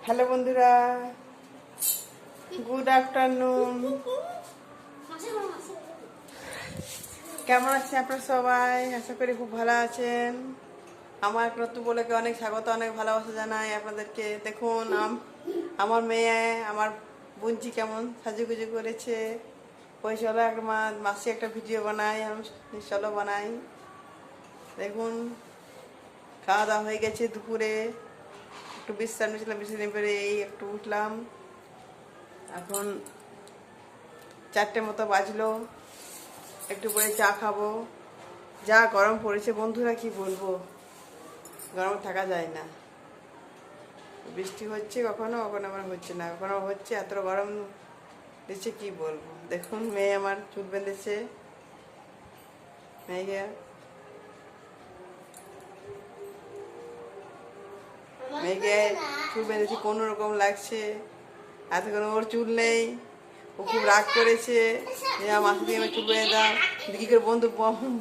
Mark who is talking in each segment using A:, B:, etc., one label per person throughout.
A: Hello বন্ধুরা, good afternoon. কেমন আছেন আপনারা সবাই? আশা করি খুব ভালো আছেন। আমার নতুন বলে অনেক স্বাগত, অনেক ভালোবাসা জানাই আপনাদেরকে। দেখুন আমার মেয়ে, আমার বোনজি কেমন সাজুগুজু করেছে। ওই চলো মাসে একটা ভিডিও বানাই, আমি চলো বানাই। দেখুন খাওয়া দাওয়া হয়ে গেছে, দুপুরে একটু বিশ্রাম নিয়েছিলাম, বিশ্রাম করে এই একটু উঠলাম। এখন 4টে মতো বাজলো, একটু পরে চা খাবো। যা গরম পড়েছে বন্ধুরা, কি বলবো, গরম থাকা যায় না। বৃষ্টি হচ্ছে কখনো কখনো, আবার হচ্ছে না, কখনো হচ্ছে। এত গরম দিচ্ছে কি বলবো। দেখুন মেয়ে আমার চুল বেঁধেছে, মেয়েকে চুল বেঁধেছে, কোনো রকম লাগছে। এতক্ষণ ওর চুল নেই, ও খুব রাগ করেছে যে মাথা দিয়ে আমার চুল বেঁধে দাও। কি করে বন্ধু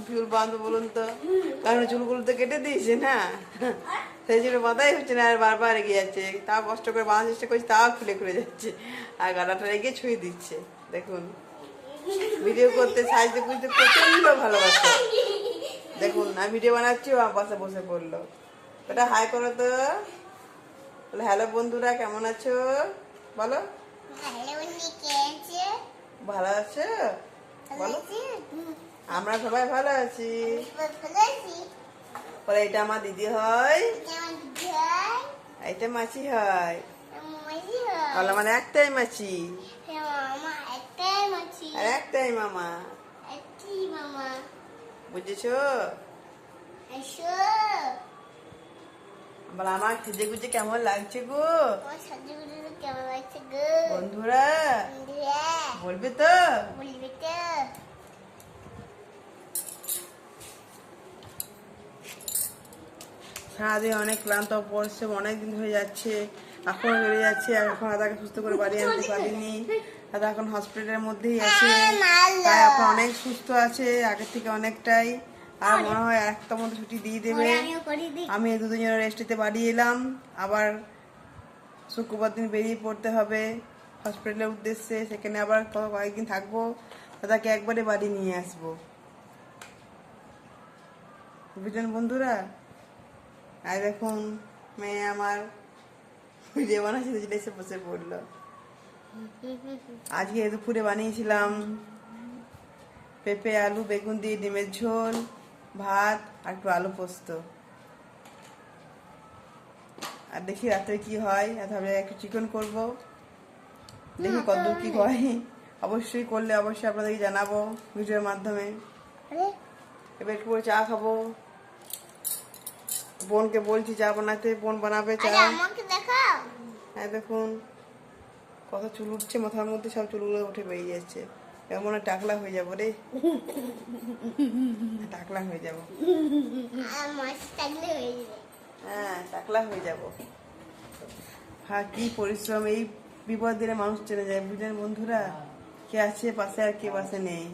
A: চুল বাঁধবো বলুন তো, কারণ চুলগুলো তো কেটে দিয়েছে না, সেই জন্য বাঁধাই হচ্ছে না, আর বারবার এগিয়ে যাচ্ছে। তাও কষ্ট করে বাঁধার চেষ্টা করছি, তাও খুলে খুলে যাচ্ছে, আর গালাটা রেগে ছুঁয়ে দিচ্ছে। দেখুন ভিডিও করতে সাহায্য করতে প্রচন্ড ভালোবাসে। দেখুন আমি ভিডিও বানাচ্ছি, ও আমার পাশে বসে পড়লো। ওটা হাই করো তো, বলে হ্যালো বন্ধুরা কেমন আছো বলো। ভালো আছো বলো। আমরা সবাই ভালো আছি। বলে এটা আমার দিদি হয়, এটা মাছি হয়। বলে আমার একটাই মাছি আর একটাই মামা, বুঝেছো? বলে আমার খুঁজে খুঁজে কেমন লাগছে গো বন্ধুরা, বলবে তো? সারাদিন অনেক ক্লান্ত পরিশ্রম, অনেকদিন হয়ে যাচ্ছে, এখন বেড়ে যাচ্ছে। এখন দাদাকে সুস্থ করে বাড়ি আনতে পারিনি। দাদা এখন হসপিটালের মধ্যেই আছে, তাই এখন অনেক সুস্থ আছে আগের থেকে অনেকটাই। আর মনে হয় একটা মধ্যে ছুটি দিয়ে দেবে। আমি দুদিন জন্য রেস্টিতে বাড়ি এলাম, আবার শুক্রবার দিন বেরিয়ে পড়তে হবে হসপিটালের উদ্দেশ্যে। সেখানে আবার কয়েকদিন থাকবো, দাদাকে একবারে বাড়ি নিয়ে আসবো, বুঝলেন বন্ধুরা? আর দেখুন মেয়ে আমার ভিডিও বানাচ্ছিল, এসে বসে পড়লো। আজকে দুপুরে বানিয়েছিলাম পেঁপে আলু বেগুন দিয়ে ডিমের ঝোল, ভাত আর একটু আলু পোস্ত। আর দেখি রাত্রে কি হয়, তাহলে একটু চিকেন করব, দেখি কতদূর কি হয়। অবশ্যই করলে অবশ্যই আপনাদেরকে জানাবো ভিডিওর মাধ্যমে। এবার একটু চা খাবো, বোনকে বলছি চা বানাতে, বোন বানাবে চা। হ্যাঁ দেখুন কত চুল উঠছে মাথার মধ্যে, সব চুলগুলো উঠে বেরিয়ে যাচ্ছে। এমন টাকলা হয়ে যাবো রে, টাকলা হয়ে যাবো। হ্যাঁ টাকলা হয়ে যাবো। হ্যাঁ কি পরিশ্রম, এই বিপদ দিনে মানুষ চলে যায়, বুঝলেন বন্ধুরা? কে আছে পাশে আর কে পাশে নেই।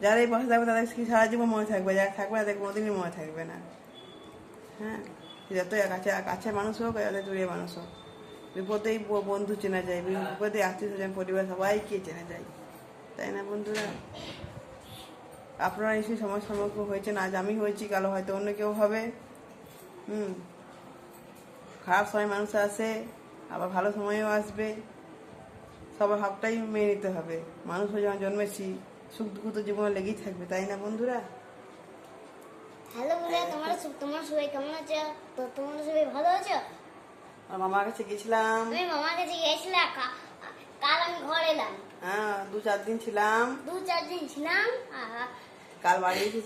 A: যারা এই পাশে থাকবে তাদের কি সারা জীবন মনে থাকবে, যারা থাকবে তাদের কোনোদিনই মনে থাকবে না। হ্যাঁ যতই কাছে মানুষ হোক, যত দূরে মানুষ হোক, বিপদেই বন্ধু চেনা যায়, বিপদে আত্মীয় স্বজন পরিবার সবাইকে চেনা যায়, তাই না বন্ধুরা? আপনারা নিশ্চয়ই সময় সম্মুখীন হয়েছেন, আজ আমি হয়েছি, কালো হয়তো অন্য কেউ হবে। খারাপ সময় মানুষ আসে, আবার ভালো সময়ও আসবে, সবার ভাবটাই মেনে নিতে হবে। মানুষ হয়ে যখন জন্মেছি, সুখ দুঃখ তো জীবনে লেগেই থাকবে, তাই না বন্ধুরা?
B: হ্যালো বন্ধুরা, তোমার সবাই কেমন আছো? তো তোমরা সবাই ভালো আছো?
A: আর মামার কাছে গেছিলাম।
B: আমি মামার কাছে গেছিলাম, কাল আমি ঘরে এলাম।
A: হ্যাঁ 2-4 দিন ছিলাম,
B: দু চার দিন ছিলাম।
A: কাল বাড়ি এসেছি।